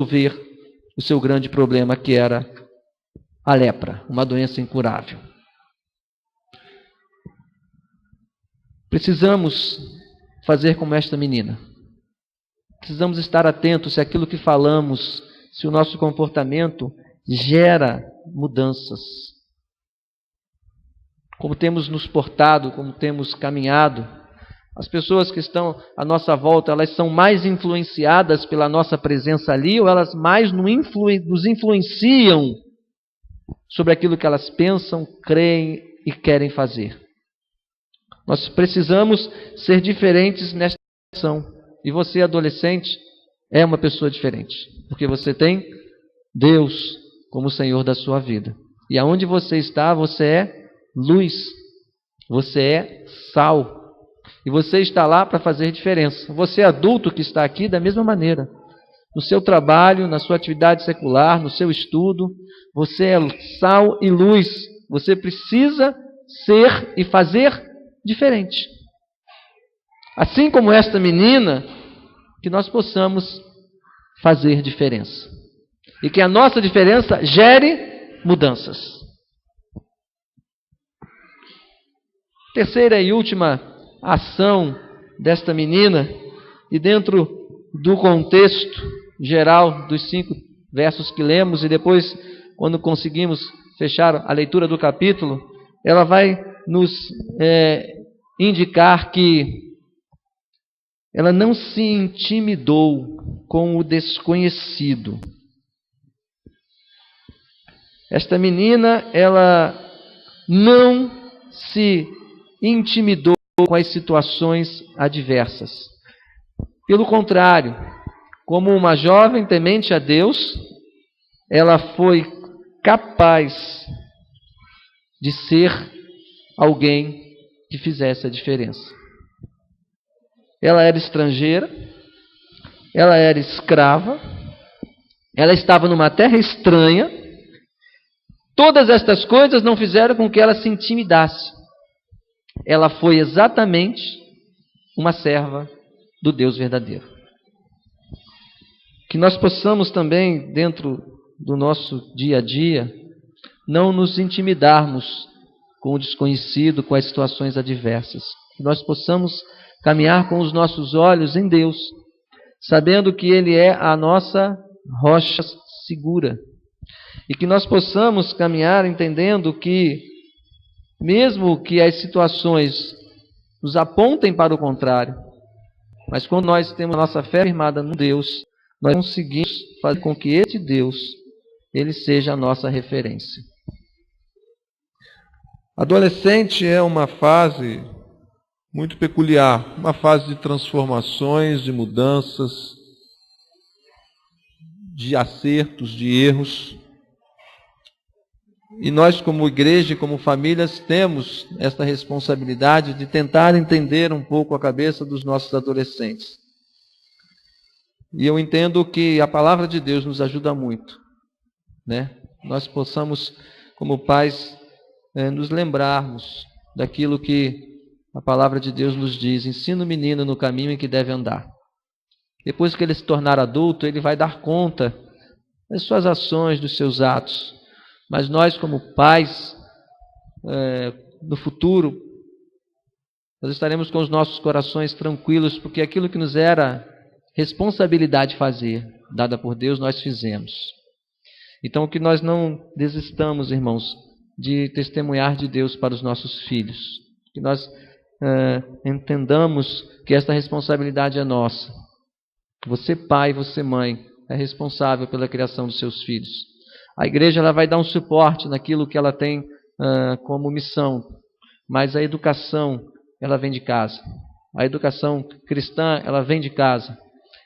resolver o seu grande problema, que era a lepra, uma doença incurável. Precisamos fazer como esta menina. Precisamos estar atentos se aquilo que falamos, se o nosso comportamento gera mudanças. Como temos nos portado, como temos caminhado. As pessoas que estão à nossa volta, elas são mais influenciadas pela nossa presença ali, ou elas mais nos influenciam sobre aquilo que elas pensam, creem e querem fazer. Nós precisamos ser diferentes nesta ação. E você, adolescente, é uma pessoa diferente, porque você tem Deus como Senhor da sua vida. E aonde você está, você é luz, você é sal. E você está lá para fazer diferença. Você, adulto que está aqui, da mesma maneira. No seu trabalho, na sua atividade secular, no seu estudo, você é sal e luz. Você precisa ser e fazer diferente. Assim como esta menina, que nós possamos fazer diferença. E que a nossa diferença gere mudanças. Terceira e última ação desta menina, e dentro do contexto geral dos 5 versos que lemos, e depois, quando conseguimos fechar a leitura do capítulo, ela vai nos indicar que ela não se intimidou com o desconhecido. Esta menina, ela não se intimidou com as situações adversas. Pelo contrário, como uma jovem temente a Deus, ela foi capaz de ser alguém que fizesse a diferença. Ela era estrangeira, ela era escrava, ela estava numa terra estranha. Todas estas coisas não fizeram com que ela se intimidasse. Ela foi exatamente uma serva do Deus verdadeiro. Que nós possamos também, dentro do nosso dia a dia, não nos intimidarmos com o desconhecido, com as situações adversas. Que nós possamos caminhar com os nossos olhos em Deus, sabendo que Ele é a nossa rocha segura. E que nós possamos caminhar entendendo que, mesmo que as situações nos apontem para o contrário, mas quando nós temos a nossa fé firmada no Deus, nós conseguimos fazer com que esse Deus, Ele seja a nossa referência. Adolescente é uma fase muito peculiar, uma fase de transformações, de mudanças, de acertos, de erros. E nós, como igreja e como famílias, temos esta responsabilidade de tentar entender um pouco a cabeça dos nossos adolescentes. E eu entendo que a palavra de Deus nos ajuda muito, né? Nós possamos, como pais, nos lembrarmos daquilo que a palavra de Deus nos diz: ensina o menino no caminho em que deve andar. Depois que ele se tornar adulto, ele vai dar conta das suas ações, dos seus atos. Mas nós, como pais, no futuro, nós estaremos com os nossos corações tranquilos, porque aquilo que nos era responsabilidade fazer, dada por Deus, nós fizemos. Então, que nós não desistamos, irmãos, de testemunhar de Deus para os nossos filhos. Que nós entendamos que esta responsabilidade é nossa. Você, pai, você, mãe, é responsável pela criação dos seus filhos. A igreja, ela vai dar um suporte naquilo que ela tem como missão, mas a educação, ela vem de casa. A educação cristã, ela vem de casa.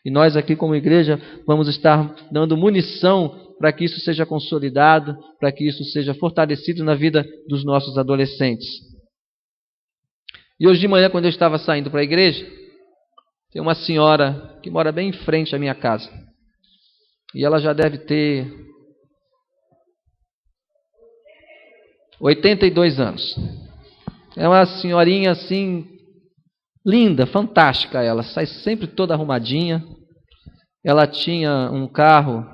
E nós aqui, como igreja, vamos estar dando munição para que isso seja consolidado, para que isso seja fortalecido na vida dos nossos adolescentes. E hoje de manhã, quando eu estava saindo para a igreja, tem uma senhora que mora bem em frente à minha casa. E ela já deve ter 82 anos. É uma senhorinha assim, linda, fantástica ela. Sai sempre toda arrumadinha. ela tinha um carro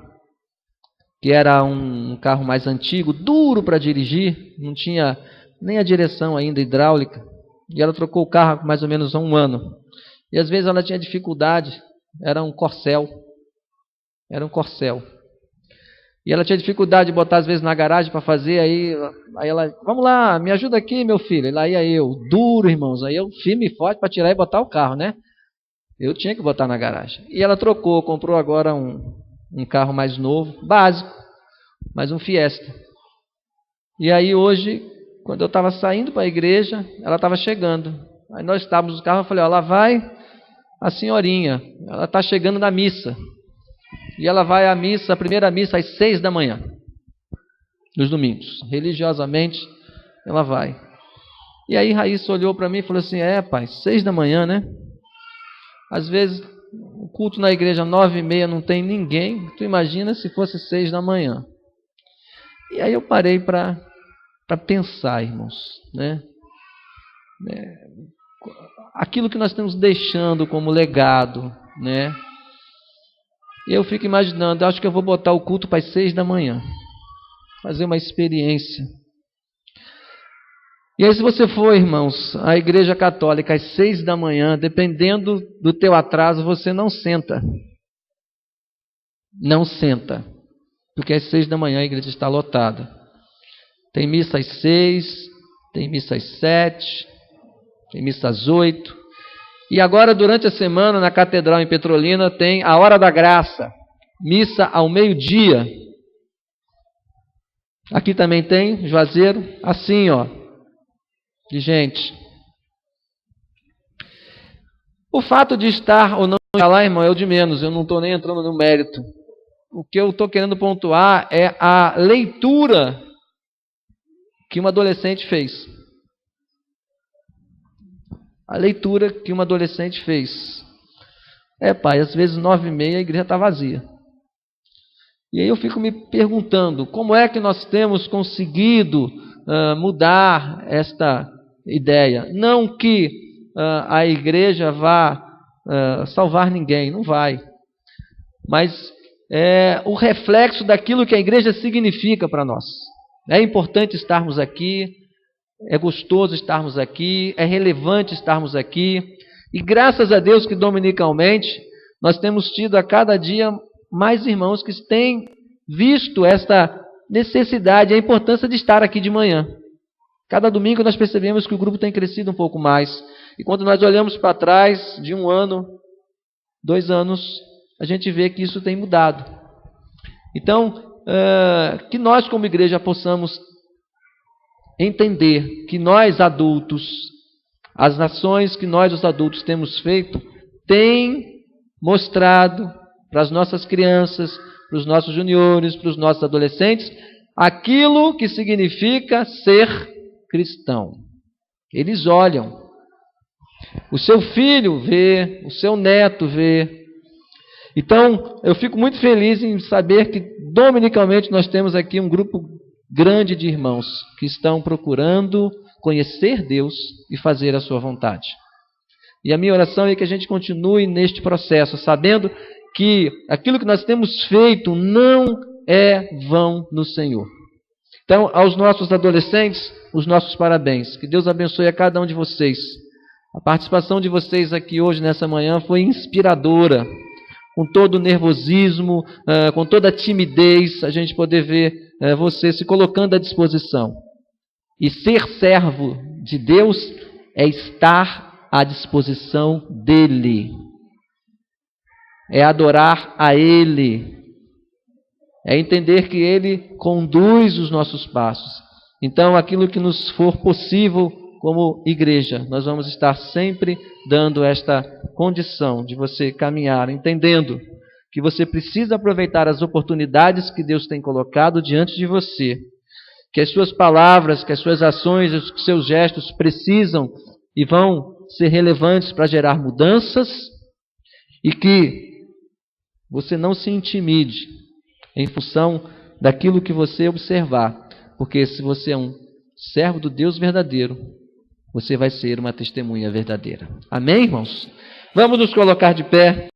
que era um carro mais antigo, duro para dirigir, não tinha nem a direção ainda hidráulica, e ela trocou o carro há mais ou menos há um ano. E às vezes ela tinha dificuldade, era um Corcel. E ela tinha dificuldade de botar às vezes na garagem para fazer, aí ela, vamos lá, me ajuda aqui, meu filho. E lá ia eu, duro, irmãos, aí eu firme e forte para tirar e botar o carro, né? Eu tinha que botar na garagem. E ela comprou agora um carro mais novo, básico, mas um Fiesta. E aí hoje, quando eu estava saindo para a igreja, ela estava chegando. Aí nós estávamos no carro, eu falei, ó, lá vai a senhorinha, ela está chegando na missa. E ela vai à missa, a primeira missa às 6 da manhã, nos domingos. Religiosamente, ela vai. E aí Raíssa olhou para mim e falou assim, pai, 6 da manhã, né? Às vezes, o culto na igreja 9h30 não tem ninguém. Tu imagina se fosse 6 da manhã. E aí eu parei para pensar, irmãos, né? Aquilo que nós estamos deixando como legado, né? E eu fico imaginando, acho que eu vou botar o culto para as 6 da manhã. Fazer uma experiência. E aí se você for, irmãos, à igreja católica às 6 da manhã, dependendo do teu atraso, você não senta. Não senta. Porque às 6 da manhã a igreja está lotada. Tem missa às 6, tem missa às 7, tem missa às 8. E agora, durante a semana, na Catedral em Petrolina, tem a Hora da Graça, missa ao meio-dia. Aqui também tem, Juazeiro, assim, ó, de gente. O fato de estar ou não estar lá, irmão, é o de menos, eu não estou nem entrando no mérito. O que eu estou querendo pontuar é a leitura que uma adolescente fez. A leitura que uma adolescente fez. Pai, às vezes 9h30 a igreja está vazia. E aí eu fico me perguntando, como é que nós temos conseguido mudar esta ideia? Não que a igreja vá salvar ninguém, não vai. Mas é o reflexo daquilo que a igreja significa para nós. É importante estarmos aqui, é gostoso estarmos aqui, é relevante estarmos aqui. E graças a Deus que dominicalmente nós temos tido a cada dia mais irmãos que têm visto esta necessidade, a importância de estar aqui de manhã. Cada domingo nós percebemos que o grupo tem crescido um pouco mais. E quando nós olhamos para trás de 1 ano, 2 anos, a gente vê que isso tem mudado. Então, que nós como igreja possamos entender que nós adultos, as ações que nós os adultos temos feito, têm mostrado para as nossas crianças, para os nossos juniores, para os nossos adolescentes, aquilo que significa ser cristão. Eles olham. O seu filho vê, o seu neto vê. Então, eu fico muito feliz em saber que dominicalmente nós temos aqui um grupo grande de irmãos que estão procurando conhecer Deus e fazer a sua vontade. E a minha oração é que a gente continue neste processo, sabendo que aquilo que nós temos feito não é vão no Senhor. Então, aos nossos adolescentes, os nossos parabéns. Que Deus abençoe a cada um de vocês. A participação de vocês aqui hoje, nessa manhã, foi inspiradora. Com todo o nervosismo, com toda a timidez, a gente poder ver você se colocando à disposição. E ser servo de Deus é estar à disposição dEle. É adorar a Ele. É entender que Ele conduz os nossos passos. Então, aquilo que nos for possível como igreja, nós vamos estar sempre dando esta condição de você caminhar, entendendo que você precisa aproveitar as oportunidades que Deus tem colocado diante de você, que as suas palavras, que as suas ações, os seus gestos precisam e vão ser relevantes para gerar mudanças, e que você não se intimide em função daquilo que você observar, porque se você é um servo do Deus verdadeiro, você vai ser uma testemunha verdadeira. Amém, irmãos? Vamos nos colocar de pé.